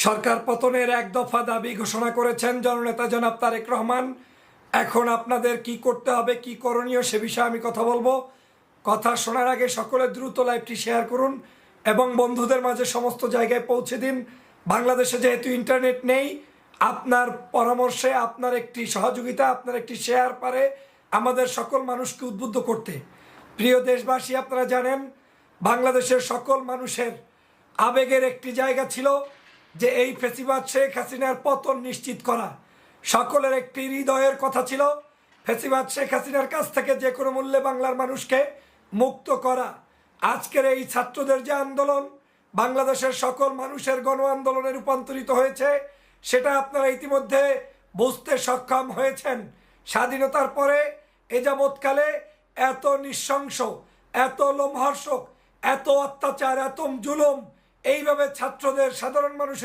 সরকার পতনের এক দফা দাবি ঘোষণা করেছেন জননেতা জনাব তারেক রহমান। এখন আপনাদের কি করতে হবে, কি করণীয়, সে বিষয়ে আমি কথা বলবো। কথা শোনার আগে সকলে দ্রুত লাইভটি শেয়ার করুন এবং বন্ধুদের মাঝে সমস্ত জায়গায় পৌঁছে দিন। বাংলাদেশে যেহেতু ইন্টারনেট নেই, আপনার পরামর্শে, আপনার একটি সহযোগিতা, আপনার একটি শেয়ার পারে আমাদের সকল মানুষকে উদ্বুদ্ধ করতে। প্রিয় দেশবাসী, আপনারা জানেন বাংলাদেশের সকল মানুষের আবেগের একটি জায়গা ছিল যে এই ফ্যাসিবাদ শেখ হাসিনার পতন নিশ্চিত করা। সকলের একটি হৃদয়ের কথা ছিল ফ্যাসিবাদ শেখ হাসিনার কাছ থেকে যে কোনো মূল্যে বাংলার মানুষকে মুক্ত করা। আজকের এই ছাত্রদের যে আন্দোলন বাংলাদেশের সকল মানুষের গণ আন্দোলনে রূপান্তরিত হয়েছে, সেটা আপনারা ইতিমধ্যে বুঝতে সক্ষম হয়েছেন। স্বাধীনতার পরে এ যাবৎকালে এত নৃশংস, এত লোমহর্ষক, এত অত্যাচার, এত জুলুম এইভাবে ছাত্রদের, সাধারণ মানুষের